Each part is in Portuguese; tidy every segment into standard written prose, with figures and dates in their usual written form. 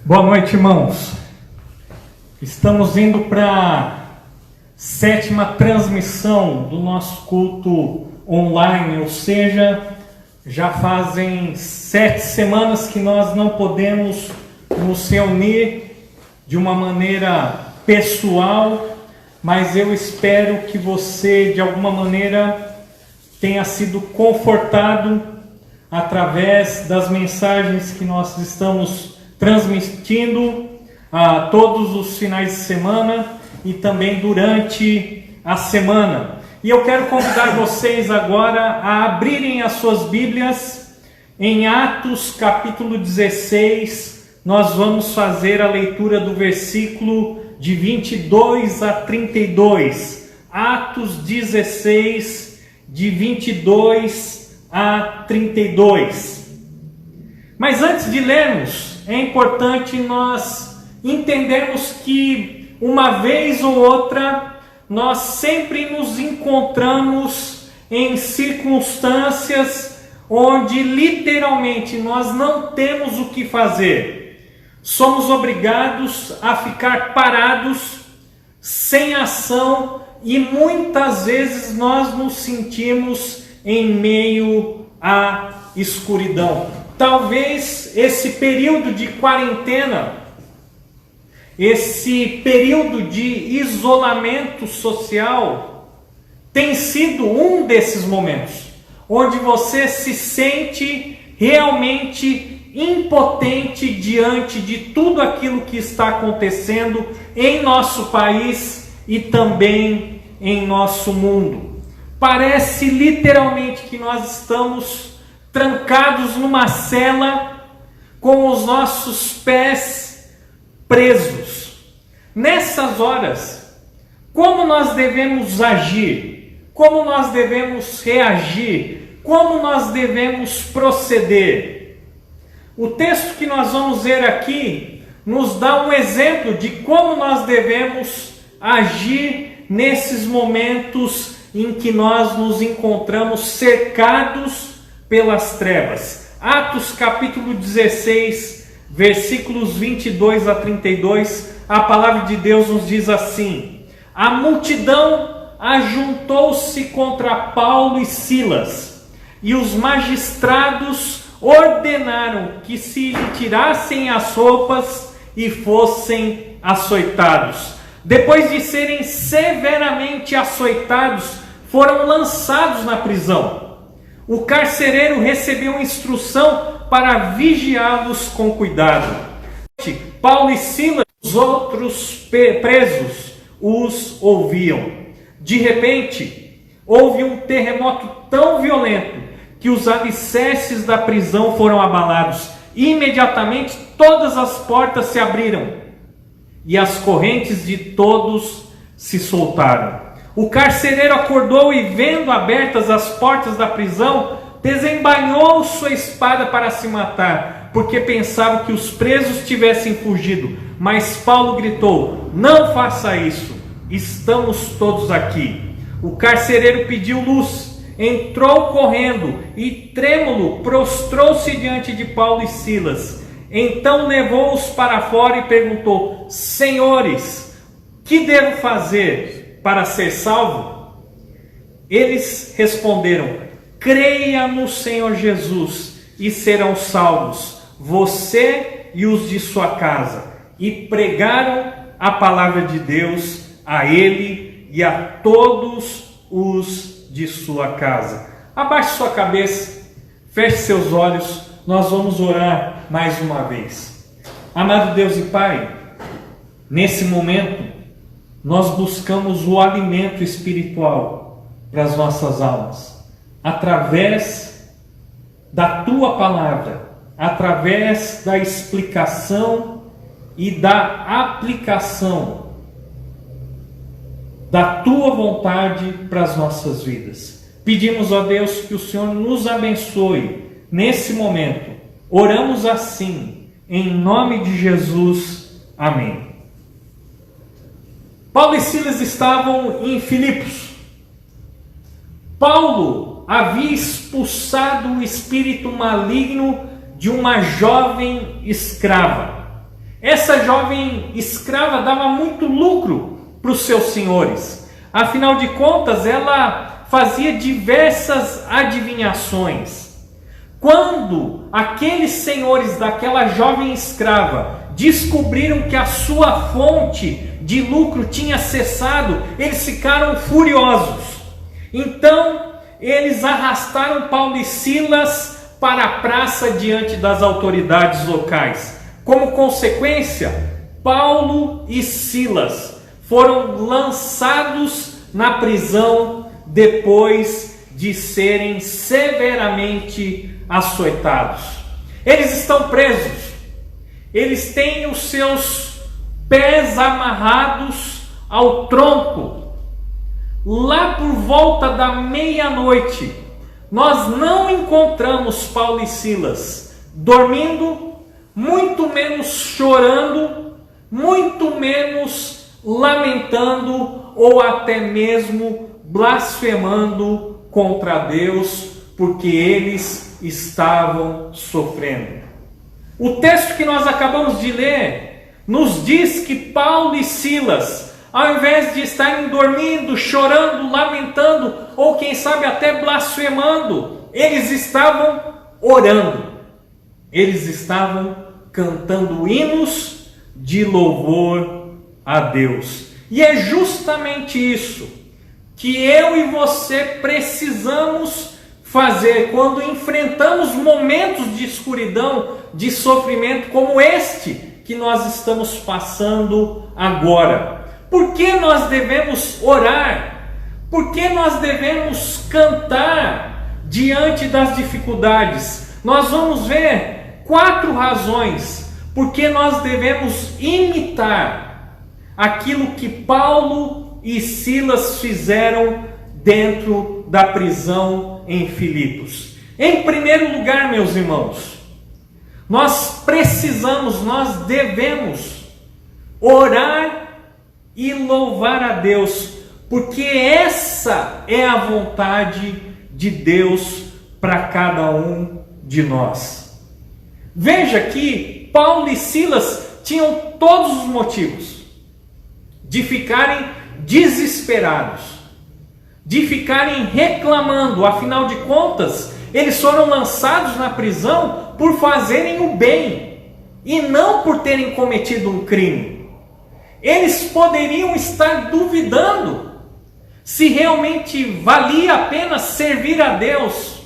Boa noite, irmãos. Estamos indo para a 7ª transmissão do nosso culto online, ou seja, já fazem 7 semanas que nós não podemos nos reunir de uma maneira pessoal, mas eu espero que você, de alguma maneira, tenha sido confortado através das mensagens que nós estamos transmitindo a todos os finais de semana e também durante a semana. E eu quero convidar vocês agora a abrirem as suas Bíblias em Atos capítulo 16. Nós vamos fazer a leitura do versículo de 22 a 32. Atos 16, de 22 a 32. Mas antes de lermos, é importante nós entendermos que uma vez ou outra nós sempre nos encontramos em circunstâncias onde literalmente nós não temos o que fazer. Somos obrigados a ficar parados, sem ação, e muitas vezes nós nos sentimos em meio à escuridão. Talvez esse período de quarentena, esse período de isolamento social, tem sido um desses momentos, onde você se sente realmente impotente diante de tudo aquilo que está acontecendo em nosso país e também em nosso mundo. Parece literalmente que nós estamos trancados numa cela com os nossos pés presos. Nessas horas, como nós devemos agir? Como nós devemos reagir? Como nós devemos proceder? O texto que nós vamos ver aqui nos dá um exemplo de como nós devemos agir nesses momentos em que nós nos encontramos cercados pelas trevas. Atos capítulo 16, versículos 22 a 32, a palavra de Deus nos diz assim: a multidão ajuntou-se contra Paulo e Silas, e os magistrados ordenaram que se tirassem as roupas e fossem açoitados. Depois de serem severamente açoitados, foram lançados na prisão. O carcereiro recebeu instrução para vigiá-los com cuidado. Paulo e Silas, os outros presos, os ouviam. De repente, houve um terremoto tão violento que os alicerces da prisão foram abalados. Imediatamente, todas as portas se abriram e as correntes de todos se soltaram. O carcereiro acordou e, vendo abertas as portas da prisão, desembainhou sua espada para se matar, porque pensava que os presos tivessem fugido. Mas Paulo gritou: não faça isso, estamos todos aqui. O carcereiro pediu luz, entrou correndo e, trêmulo, prostrou-se diante de Paulo e Silas. Então levou-os para fora e perguntou: senhores, que devo fazer para ser salvo? Eles responderam: creia no Senhor Jesus e serão salvos, você e os de sua casa. E pregaram a palavra de Deus a ele e a todos os de sua casa. Abaixe sua cabeça, feche seus olhos, nós vamos orar mais uma vez. Amado Deus e Pai, nesse momento nós buscamos o alimento espiritual para as nossas almas, através da Tua Palavra, através da explicação e da aplicação da Tua vontade para as nossas vidas. Pedimos a Deus que o Senhor nos abençoe nesse momento. Oramos assim, em nome de Jesus. Amém. Paulo e Silas estavam em Filipos. Paulo havia expulsado o espírito maligno de uma jovem escrava. Essa jovem escrava dava muito lucro para os seus senhores. Afinal de contas, ela fazia diversas adivinhações. Quando aqueles senhores daquela jovem escrava descobriram que a sua fonte de lucro tinha cessado, eles ficaram furiosos. Então, eles arrastaram Paulo e Silas para a praça diante das autoridades locais. Como consequência, Paulo e Silas foram lançados na prisão depois de serem severamente açoitados. Eles estão presos. Eles têm os seus pés amarrados ao tronco. Lá por volta da meia-noite, nós não encontramos Paulo e Silas dormindo, muito menos chorando, muito menos lamentando ou até mesmo blasfemando contra Deus, porque eles estavam sofrendo. O texto que nós acabamos de ler nos diz que Paulo e Silas, ao invés de estarem dormindo, chorando, lamentando, ou quem sabe até blasfemando, eles estavam orando. Eles estavam cantando hinos de louvor a Deus. E é justamente isso que eu e você precisamos fazer quando enfrentamos momentos de escuridão, de sofrimento como este que nós estamos passando agora. Por que nós devemos orar? Por que nós devemos cantar diante das dificuldades? Nós vamos ver 4 razões porque nós devemos imitar aquilo que Paulo e Silas fizeram dentro da prisão em Filipos. Em primeiro lugar, meus irmãos, nós devemos orar e louvar a Deus, porque essa é a vontade de Deus para cada um de nós. Veja que Paulo e Silas tinham todos os motivos de ficarem desesperados, de ficarem reclamando. Afinal de contas, eles foram lançados na prisão por fazerem o bem e não por terem cometido um crime. Eles poderiam estar duvidando se realmente valia a pena servir a Deus.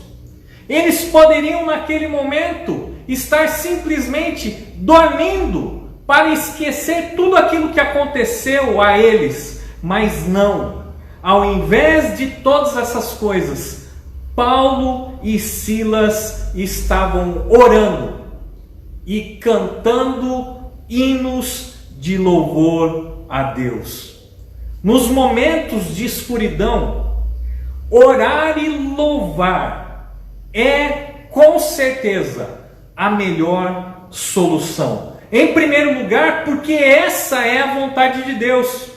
Eles poderiam naquele momento estar simplesmente dormindo para esquecer tudo aquilo que aconteceu a eles, mas não. Ao invés de todas essas coisas, Paulo e Silas estavam orando e cantando hinos de louvor a Deus. Nos momentos de escuridão, orar e louvar é com certeza a melhor solução. Em primeiro lugar, porque essa é a vontade de Deus.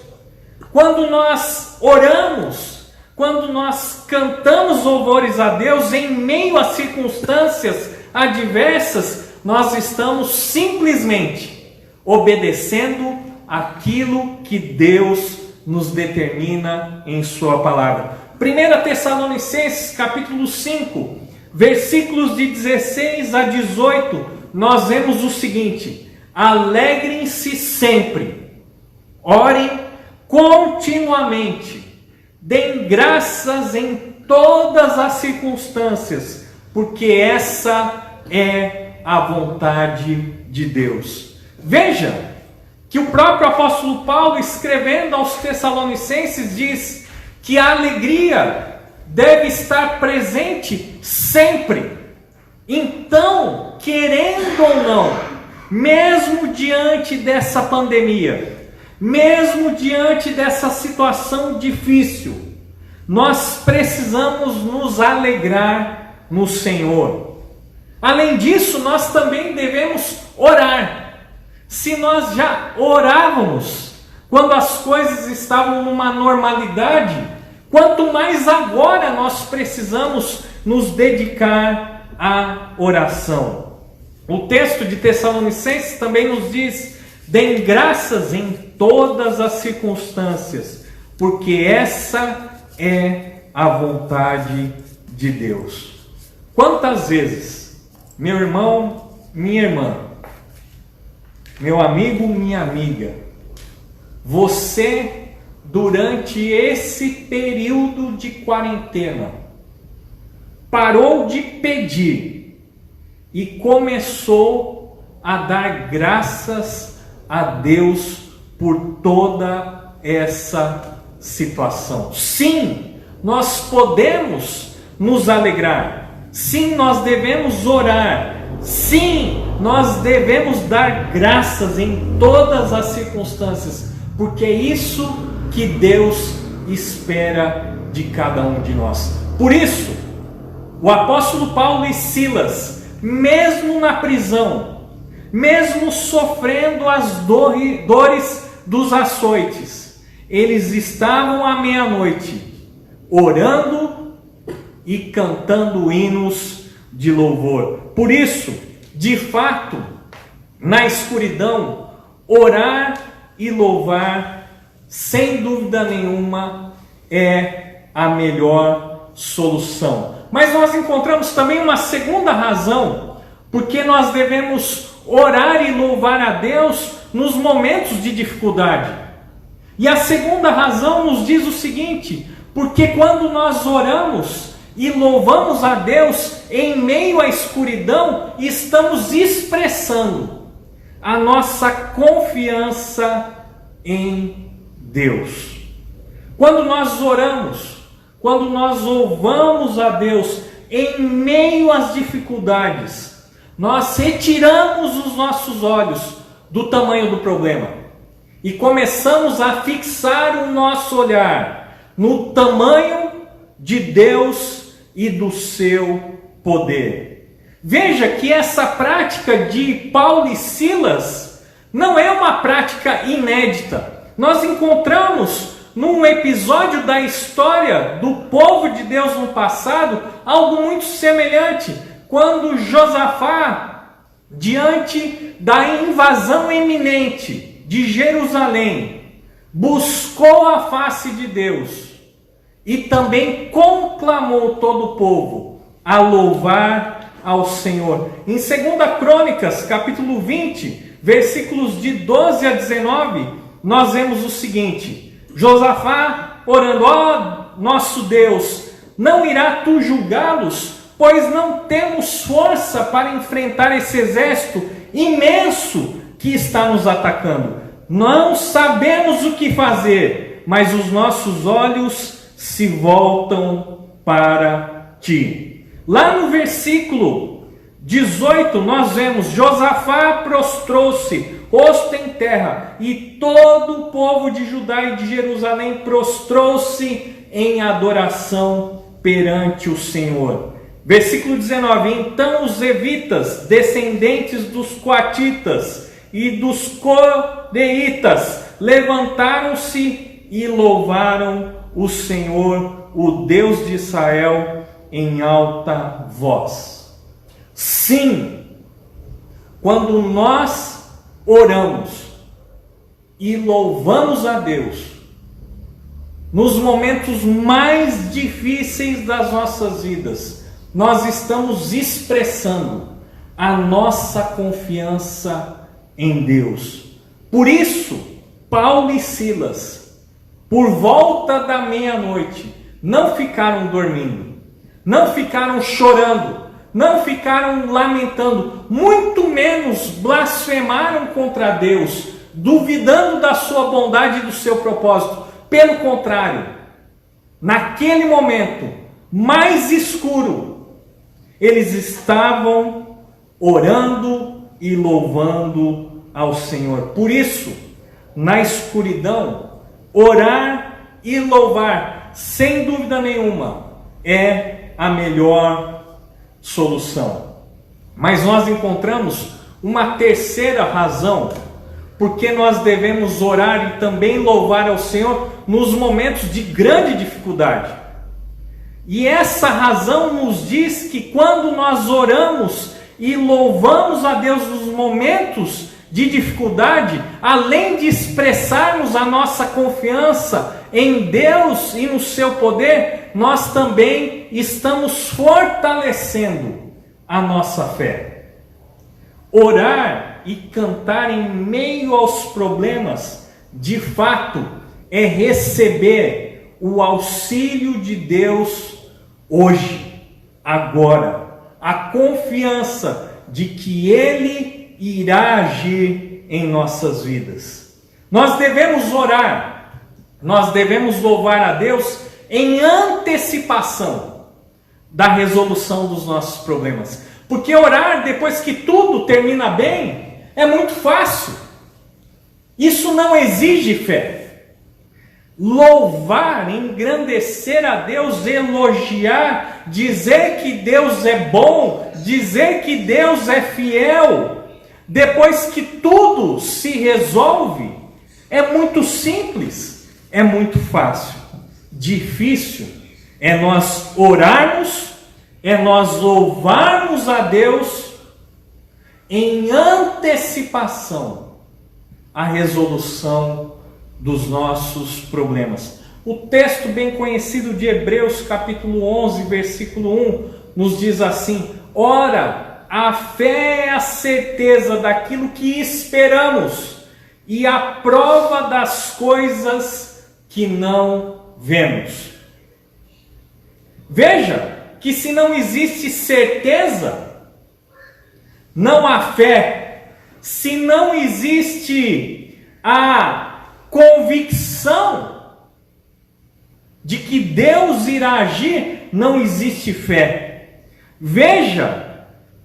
Quando nós oramos, quando nós cantamos louvores a Deus em meio a circunstâncias adversas, nós estamos simplesmente obedecendo aquilo que Deus nos determina em sua palavra. 1 Tessalonicenses capítulo 5, versículos de 16 a 18, nós vemos o seguinte: alegrem-se sempre, orem continuamente, deem graças em todas as circunstâncias, porque essa é a vontade de Deus. Veja que o próprio apóstolo Paulo, escrevendo aos Tessalonicenses, diz que a alegria deve estar presente sempre. Então, querendo ou não, mesmo diante dessa pandemia, mesmo diante dessa situação difícil, nós precisamos nos alegrar no Senhor. Além disso, nós também devemos orar. Se nós já orávamos quando as coisas estavam numa normalidade, quanto mais agora nós precisamos nos dedicar à oração. O texto de Tessalonicenses também nos diz Deem graças em todas as circunstâncias, porque essa é a vontade de Deus. Quantas vezes, meu irmão, minha irmã, meu amigo, minha amiga, você, durante esse período de quarentena, parou de pedir e começou a dar graças a Deus por toda essa situação? Sim, nós podemos nos alegrar. Sim, nós devemos orar. Sim, nós devemos dar graças em todas as circunstâncias, porque é isso que Deus espera de cada um de nós. Por isso, o apóstolo Paulo e Silas, mesmo na prisão, mesmo sofrendo as dores dos açoites, eles estavam à meia-noite orando e cantando hinos de louvor. Por isso, de fato, na escuridão, orar e louvar, sem dúvida nenhuma, é a melhor solução. Mas nós encontramos também uma segunda razão, porque nós devemos orar e louvar a Deus nos momentos de dificuldade. E a segunda razão nos diz o seguinte: porque quando nós oramos e louvamos a Deus em meio à escuridão, estamos expressando a nossa confiança em Deus. Quando nós oramos, quando nós louvamos a Deus em meio às dificuldades, nós retiramos os nossos olhos do tamanho do problema e começamos a fixar o nosso olhar no tamanho de Deus e do seu poder. Veja que essa prática de Paulo e Silas não é uma prática inédita. Nós encontramos num episódio da história do povo de Deus no passado algo muito semelhante, quando Josafá, diante da invasão iminente de Jerusalém, buscou a face de Deus e também conclamou todo o povo a louvar ao Senhor. Em 2 Crônicas, capítulo 20, versículos de 12 a 19, nós vemos o seguinte: Josafá orando: ó nosso Deus, não irá tu julgá-los, pois não temos força para enfrentar esse exército imenso que está nos atacando. Não sabemos o que fazer, mas os nossos olhos se voltam para ti. Lá no versículo 18 nós vemos: Josafá prostrou-se, rosto em terra, e todo o povo de Judá e de Jerusalém prostrou-se em adoração perante o Senhor. Versículo 19: então os evitas, descendentes dos coatitas e dos coreitas, levantaram-se e louvaram o Senhor, o Deus de Israel, em alta voz. Sim, quando nós oramos e louvamos a Deus, nos momentos mais difíceis das nossas vidas, nós estamos expressando a nossa confiança em Deus. Por isso, Paulo e Silas, por volta da meia-noite, não ficaram dormindo, não ficaram chorando, não ficaram lamentando, muito menos blasfemaram contra Deus, duvidando da sua bondade e do seu propósito. Pelo contrário, naquele momento mais escuro, eles estavam orando e louvando ao Senhor. Por isso, na escuridão, orar e louvar, sem dúvida nenhuma, é a melhor solução. Mas nós encontramos uma terceira razão porque nós devemos orar e também louvar ao Senhor nos momentos de grande dificuldade. E essa razão nos diz que quando nós oramos e louvamos a Deus nos momentos de dificuldade, além de expressarmos a nossa confiança em Deus e no seu poder, nós também estamos fortalecendo a nossa fé. Orar e cantar em meio aos problemas, de fato, é receber o auxílio de Deus hoje, agora, a confiança de que Ele irá agir em nossas vidas. Nós devemos orar, nós devemos louvar a Deus em antecipação da resolução dos nossos problemas. Porque orar depois que tudo termina bem é muito fácil. Isso não exige fé. Louvar, engrandecer a Deus, elogiar, dizer que Deus é bom, dizer que Deus é fiel, depois que tudo se resolve, é muito simples, é muito fácil. Difícil é nós orarmos, é nós louvarmos a Deus em antecipação à resolução dos nossos problemas. O texto bem conhecido de Hebreus, capítulo 11, versículo 1, nos diz assim: ora, a fé é a certeza daquilo que esperamos e a prova das coisas que não vemos. Veja que se não existe certeza, não há fé. Se não existe a convicção de que Deus irá agir, não existe fé. Veja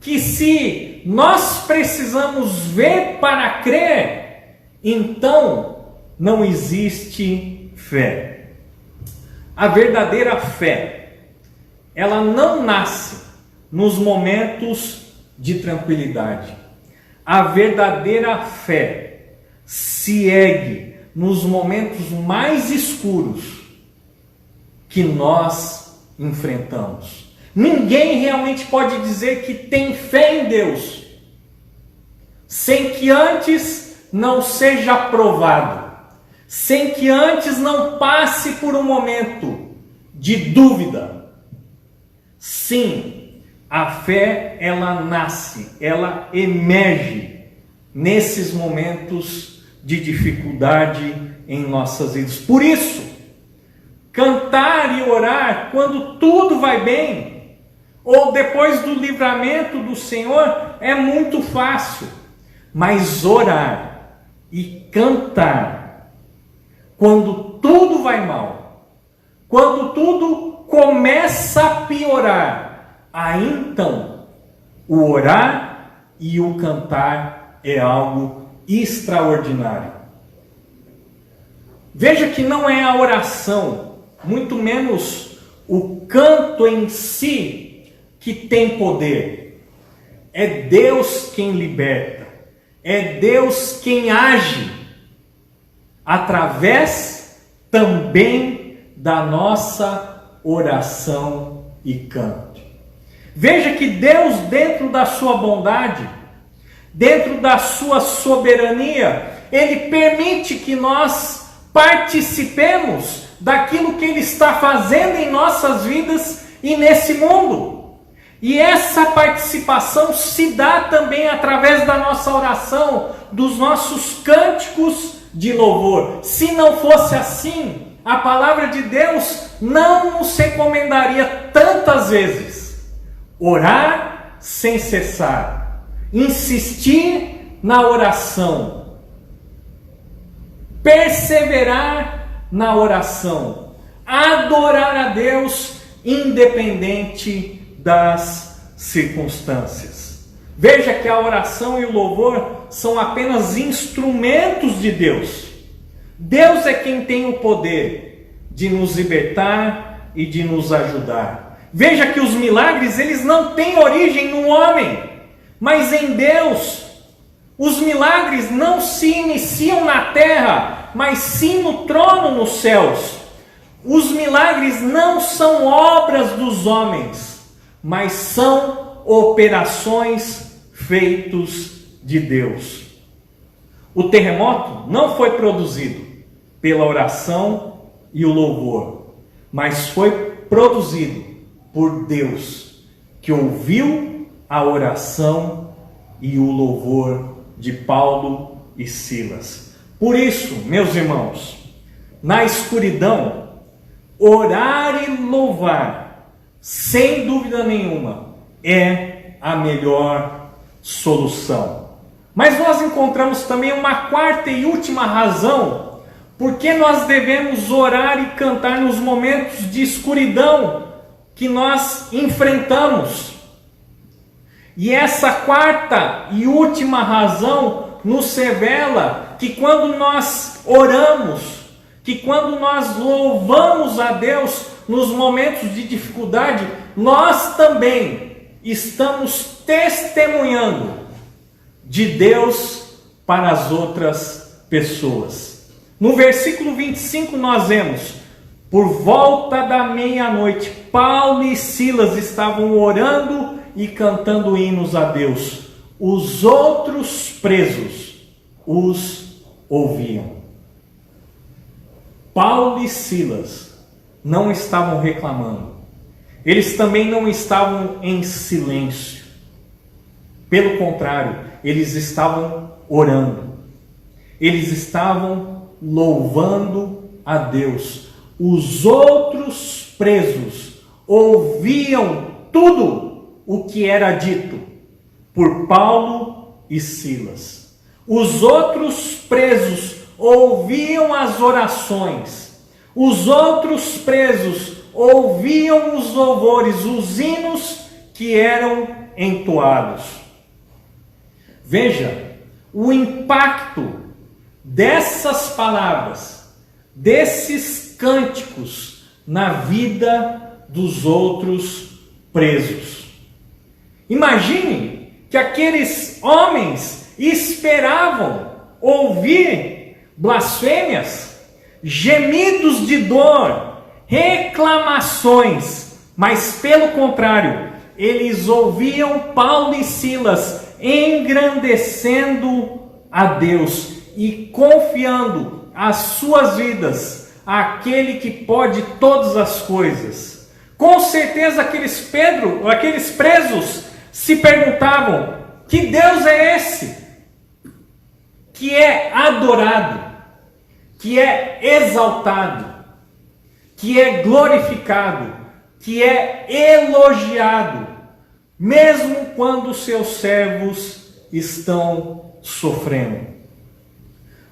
que se nós precisamos ver para crer, então não existe fé. A verdadeira fé, ela não nasce nos momentos de tranquilidade. A verdadeira fé se ergue nos momentos mais escuros que nós enfrentamos. Ninguém realmente pode dizer que tem fé em Deus sem que antes não seja provado, sem que antes não passe por um momento de dúvida. Sim, a fé, ela nasce, ela emerge nesses momentos de dificuldade em nossas vidas. Por isso, cantar e orar quando tudo vai bem, ou depois do livramento do Senhor, é muito fácil. Mas orar e cantar quando tudo vai mal, quando tudo começa a piorar, aí então o orar e o cantar é algo extraordinário. Veja que não é a oração, muito menos o canto em si, que tem poder. É Deus quem liberta, é Deus quem age através também da nossa oração e canto. Veja que Deus, dentro da sua bondade, dentro da sua soberania, Ele permite que nós participemos daquilo que Ele está fazendo em nossas vidas e nesse mundo. E essa participação se dá também através da nossa oração, dos nossos cânticos de louvor. Se não fosse assim, a palavra de Deus não nos recomendaria tantas vezes orar sem cessar, insistir na oração, perseverar na oração, adorar a Deus independente das circunstâncias. Veja que a oração e o louvor são apenas instrumentos de Deus. Deus é quem tem o poder de nos libertar e de nos ajudar. Veja que os milagres, eles não têm origem no homem, mas em Deus. Os milagres não se iniciam na terra, mas sim no trono nos céus. Os milagres não são obras dos homens, mas são operações feitas de Deus. O terremoto não foi produzido pela oração e o louvor, mas foi produzido por Deus, que ouviu a oração e o louvor de Paulo e Silas. Por isso, meus irmãos, na escuridão, orar e louvar, sem dúvida nenhuma, é a melhor solução. Mas nós encontramos também uma quarta e última razão porque nós devemos orar e cantar nos momentos de escuridão que nós enfrentamos. E essa quarta e última razão nos revela que quando nós oramos, que quando nós louvamos a Deus nos momentos de dificuldade, nós também estamos testemunhando de Deus para as outras pessoas. No versículo 25 nós vemos: por volta da meia-noite, Paulo e Silas estavam orando e cantando hinos a Deus. Os outros presos os ouviam. Paulo e Silas não estavam reclamando. Eles também não estavam em silêncio. Pelo contrário, eles estavam orando. Eles estavam louvando a Deus. Os outros presos ouviam tudo o que era dito por Paulo e Silas. Os outros presos ouviam as orações. Os outros presos ouviam os louvores, os hinos que eram entoados. Veja o impacto dessas palavras, desses cânticos na vida dos outros presos. Imagine que aqueles homens esperavam ouvir blasfêmias, gemidos de dor, reclamações, mas pelo contrário, eles ouviam Paulo e Silas engrandecendo a Deus e confiando as suas vidas àquele que pode todas as coisas. Com certeza aqueles presos se perguntavam: que Deus é esse que é adorado, que é exaltado, que é glorificado, que é elogiado, mesmo quando seus servos estão sofrendo?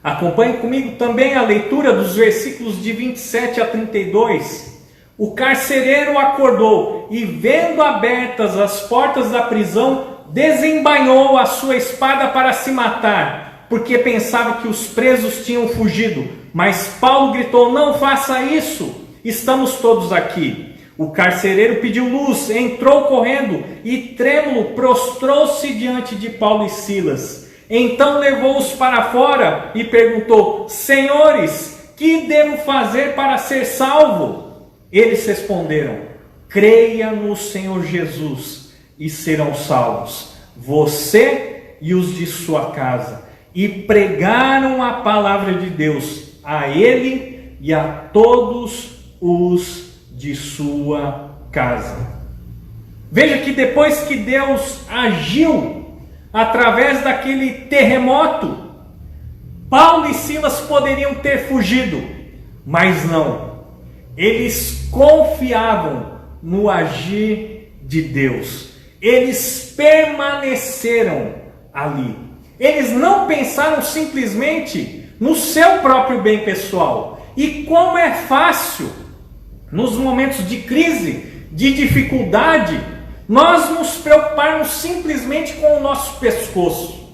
Acompanhe comigo também a leitura dos versículos de 27 a 32. O carcereiro acordou e, vendo abertas as portas da prisão, desembainhou a sua espada para se matar, porque pensava que os presos tinham fugido. Mas Paulo gritou: não faça isso, estamos todos aqui. O carcereiro pediu luz, entrou correndo e, trêmulo, prostrou-se diante de Paulo e Silas. Então levou-os para fora e perguntou: senhores, que devo fazer para ser salvo? Eles responderam: creia no Senhor Jesus e serão salvos, você e os de sua casa. E pregaram a palavra de Deus a ele e a todos os de sua casa. Veja que depois que Deus agiu através daquele terremoto, Paulo e Silas poderiam ter fugido, mas não. Eles confiavam no agir de Deus. Eles permaneceram ali. Eles não pensaram simplesmente no seu próprio bem pessoal. E como é fácil, nos momentos de crise, de dificuldade, nós nos preocuparmos simplesmente com o nosso pescoço.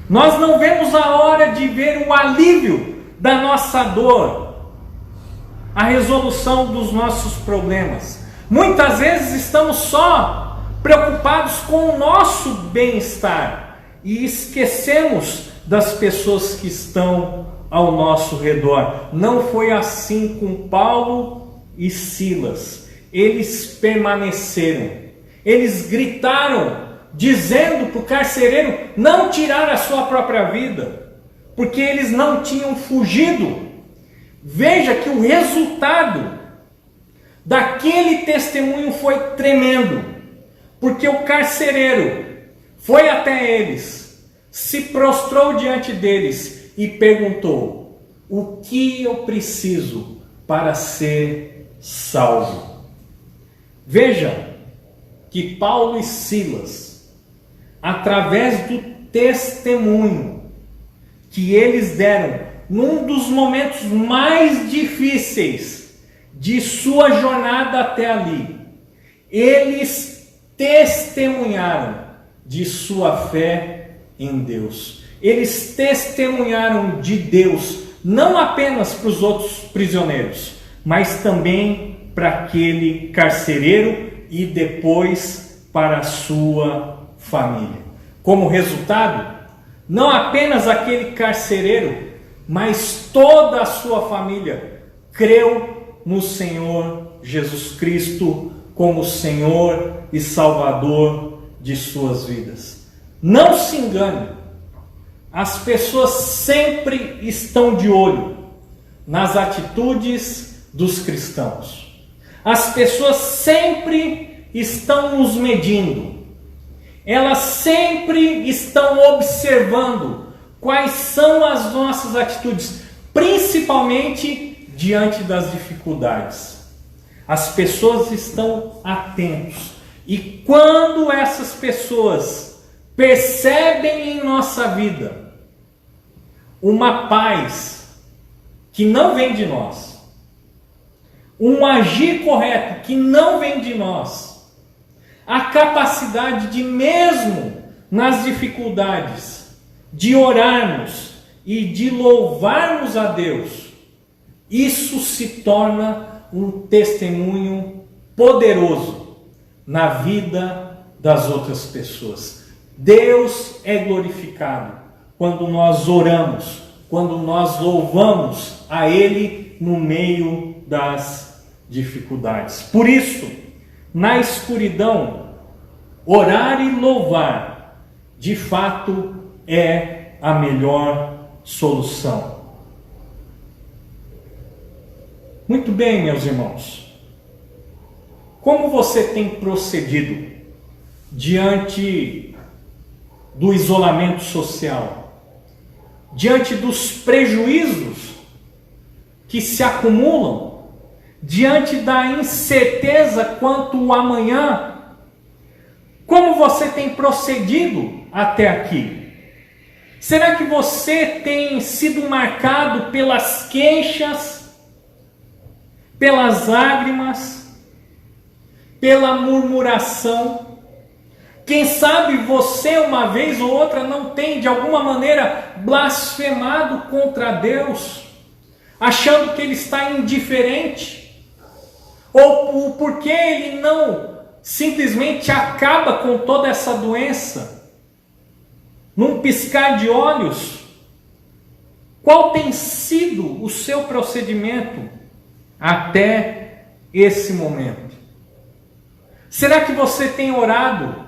Nós não vemos a hora de ver o alívio da nossa dor, a resolução dos nossos problemas. Muitas vezes estamos só preocupados com o nosso bem-estar e esquecemos das pessoas que estão ao nosso redor. Não foi assim com Paulo e Silas. Eles permaneceram. Eles gritaram dizendo para o carcereiro não tirar a sua própria vida, porque eles não tinham fugido. Veja que o resultado daquele testemunho foi tremendo, porque o carcereiro foi até eles, se prostrou diante deles e perguntou: o que eu preciso para ser salvo? Veja que Paulo e Silas, através do testemunho que eles deram num dos momentos mais difíceis de sua jornada até ali, eles testemunharam de sua fé em Deus. Eles testemunharam de Deus, não apenas para os outros prisioneiros, mas também para aquele carcereiro e depois para a sua família. Como resultado, não apenas aquele carcereiro, mas toda a sua família creu no Senhor Jesus Cristo como Senhor e Salvador de suas vidas. Não se engane, as pessoas sempre estão de olho nas atitudes dos cristãos. As pessoas sempre estão nos medindo. Elas sempre estão observando quais são as nossas atitudes, principalmente diante das dificuldades. As pessoas estão atentos. E quando essas pessoas percebem em nossa vida uma paz que não vem de nós, um agir correto que não vem de nós, a capacidade de, mesmo nas dificuldades, de orarmos e de louvarmos a Deus, isso se torna um testemunho poderoso na vida das outras pessoas. Deus é glorificado quando nós oramos, quando nós louvamos a Ele no meio das dificuldades. Por isso, na escuridão, orar e louvar, de fato, é a melhor solução. Muito bem, meus irmãos. Como você tem procedido diante do isolamento social, diante dos prejuízos que se acumulam, diante da incerteza quanto ao amanhã? Como você tem procedido até aqui? Será que você tem sido marcado pelas queixas, pelas lágrimas, pela murmuração? Quem sabe você uma vez ou outra não tem de alguma maneira blasfemado contra Deus, achando que Ele está indiferente, ou porque Ele não simplesmente acaba com toda essa doença num piscar de olhos? Qual tem sido o seu procedimento até esse momento? Será que você tem orado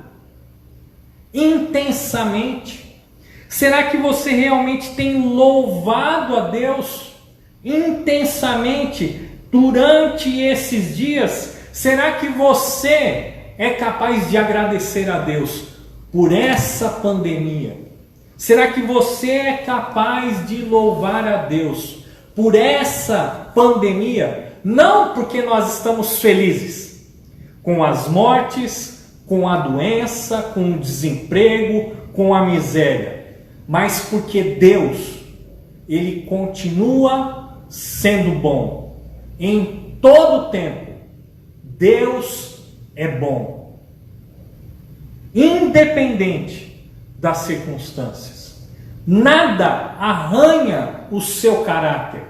intensamente? Será que você realmente tem louvado a Deus intensamente durante esses dias? Será que você é capaz de agradecer a Deus por essa pandemia? Será que você é capaz de louvar a Deus por essa pandemia? Não porque nós estamos felizes com as mortes, com a doença, com o desemprego, com a miséria, mas porque Deus, Ele continua sendo bom em todo o tempo. Deus é bom, independente das circunstâncias. Nada arranha o seu caráter,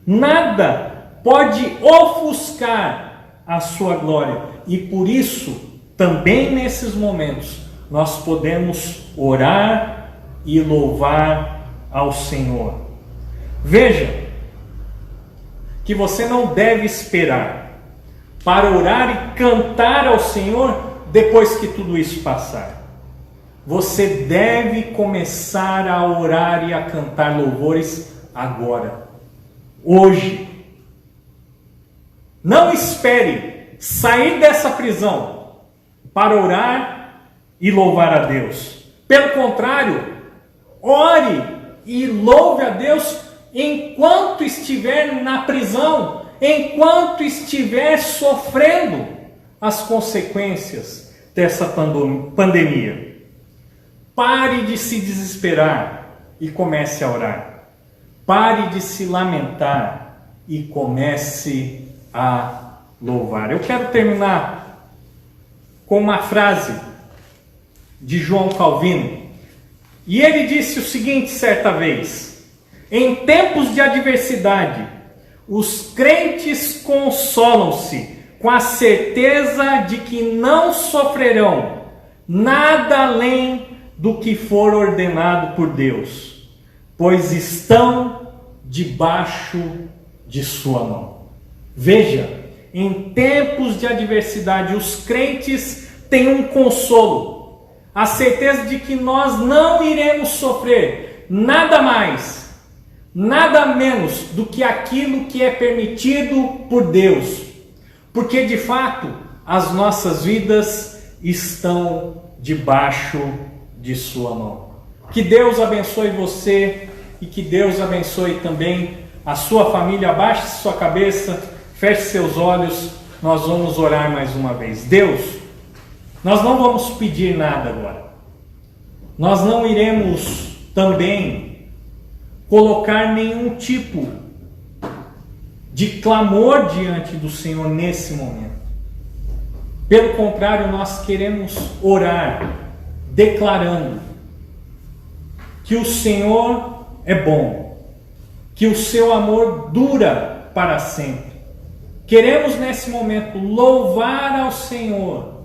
nada pode ofuscar a sua glória, e por isso, também nesses momentos, nós podemos orar e louvar ao Senhor. Veja que você não deve esperar para orar e cantar ao Senhor depois que tudo isso passar. você deve começar a orar e a cantar louvores agora, hoje. Não espere sair dessa prisão para orar e louvar a Deus. Pelo contrário, ore e louve a Deus enquanto estiver na prisão, enquanto estiver sofrendo as consequências dessa pandemia. Pare de se desesperar e comece a orar. Pare de se lamentar e comece a louvar. Eu quero terminar com uma frase de João Calvino. E ele disse o seguinte certa vez: em tempos de adversidade, os crentes consolam-se com a certeza de que não sofrerão nada além do que for ordenado por Deus, pois estão debaixo de sua mão. Veja, em tempos de adversidade, os crentes têm um consolo, a certeza de que nós não iremos sofrer nada mais, nada menos do que aquilo que é permitido por Deus, porque de fato as nossas vidas estão debaixo de sua mão. Que Deus abençoe você e que Deus abençoe também a sua família. Abaixe sua cabeça, feche seus olhos, nós vamos orar mais uma vez. Deus, nós não vamos pedir nada agora. Nós não iremos também colocar nenhum tipo de clamor diante do Senhor nesse momento. Pelo contrário, nós queremos orar, declarando que o Senhor é bom, que o seu amor dura para sempre. Queremos nesse momento louvar ao Senhor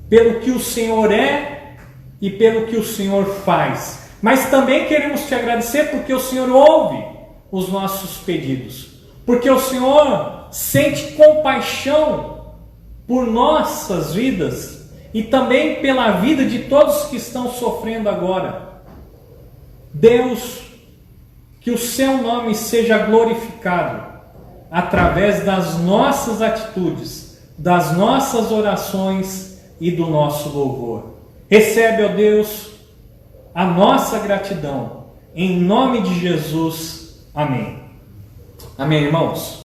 pelo que o Senhor é e pelo que o Senhor faz. Mas também queremos te agradecer porque o Senhor ouve os nossos pedidos. Porque o Senhor sente compaixão por nossas vidas e também pela vida de todos que estão sofrendo agora. Deus, que o seu nome seja glorificado através das nossas atitudes, das nossas orações e do nosso louvor. Recebe, ó Deus, a nossa gratidão. Em nome de Jesus. Amém. Amém, irmãos?